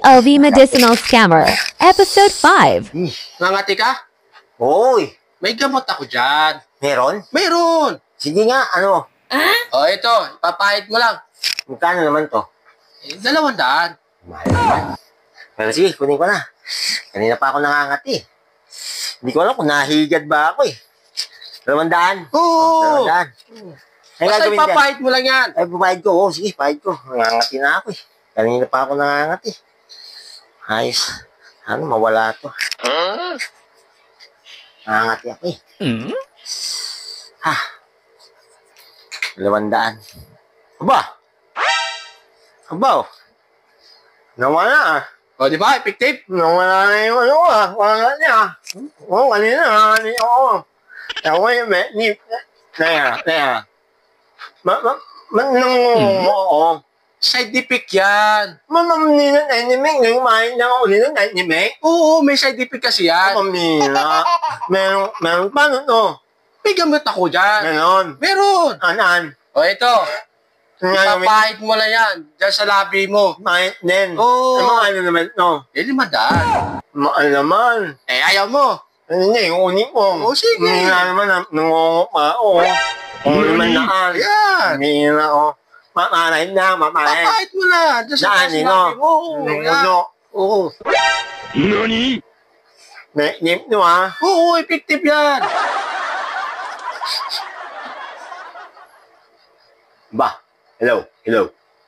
POV Medicinal Scammer, Episode 5. Nangati ka? Hoy, May gamot ako dyan. meron? Mayroon. Sige nga, ano? O ito, ipapahid mo lang. Magkano naman to? 200. Mahal naman. Pero sige, kunin ko na. Kanina pa ako nangangati. Hindi ko alam kung nahigad ba ako eh. 200. Oo. 200. Ay, Basta gagawin dyan. ipapahid mo lang yan. Ay, pupahid ko. Oo, sige, pahid ko. Nangangati na ako eh. Kanina pa ako nangangati. Ayos. Ano, mawala to. Nangangati ako eh. Ha. 200. Aba! Aba, oh. Nawala ah. O, di ba? Effective? Nawala na yung ano ah. Wala niya ah. Oo, kanina. Oo. Ako yung Naya. Oo. Side effect yan. Mamamnina na inimig. Yung mahin na ako nila na inimig. Oo, may side effect kasi yan. Mamamnina. Meron pa no to. May gamot ako dyan. Ganon. Meron. Anan. O, ito. Ipapahid mo lang yan. Dyan sa labi mo. Mahit din. Oo. Ano naman to? 500. Mahal naman. Eh, ayaw mo. Hindi, yung unik ko. Oo, sige. Hindi na naman, nangungo pa ako. Oo naman naan. Yan. Hindi na ako. Mamarahin na, mamarahin. Papahid mo lang. Dyan sa Saan, taas nino? labi mo. Oo, yan. Oo. May nip nyo ha. Oo, effective yan. Ba? Hello?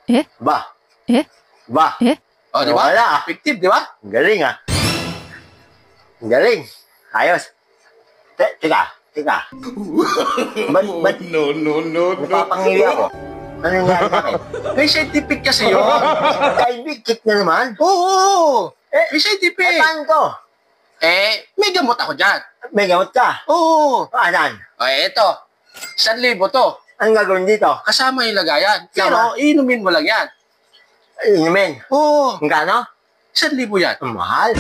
Eh? Ba? Eh? Ba? Eh? O, di ba? Wala ah. Effective, di ba? Ang galing ah. Ang galing. Ayos. Teka. Ba't napapangili ako? Ano nangyari sa akin? May scientific kasi yun. Kaibig, kit na naman. Oo. May Eh, scientific. paano to? May gamot ako dyan. May gamot ka? Oo. Paanan? O, ito. 1,000 to. Anong gagawin dito? Kasama yung lagayan. Pero, inumin mo lang yan. Inumin. Oo. Ang gano? 1,000 yan. Ang mahal.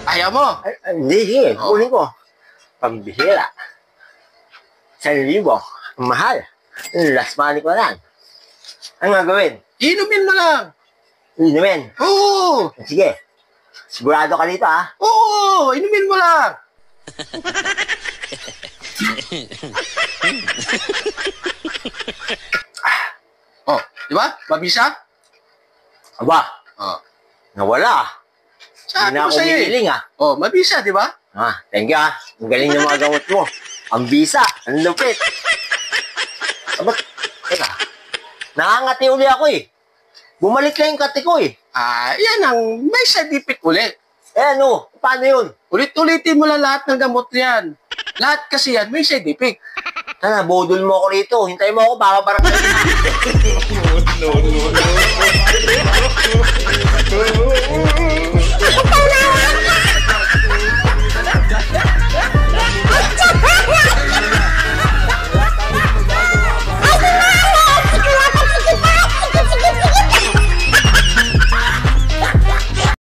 Ayaw mo. Hindi, sige. Oo. Kunin ko. Pambihira. 1,000. Ang mahal. Last money ko lang. Ang gagawin? Inumin mo lang. Inumin. Oo. Sige. Sigurado ka dito, ha? Oo. Inumin mo lang. Oh, di ba? Mabisa? Aba, Oh. nawala. Sabi Hindi na ko ako sa'yo eh. humihiling, ha? Oh, mabisa, di ba? Thank you, ha? Ang galing ng mga gamot mo. Ang bisa. Ang lupit. Aba, teka. Nakangati uli ako, eh. Bumalik na yung kati ko, eh. Yan ang may side effect ulit. Ano? Paano yun? Ulit-ulitin mo lang lahat ng gamot yan. Lahat kasi yan may side effect. Sana, bodol mo ako rito. Hintayin mo ako, baka parang... no.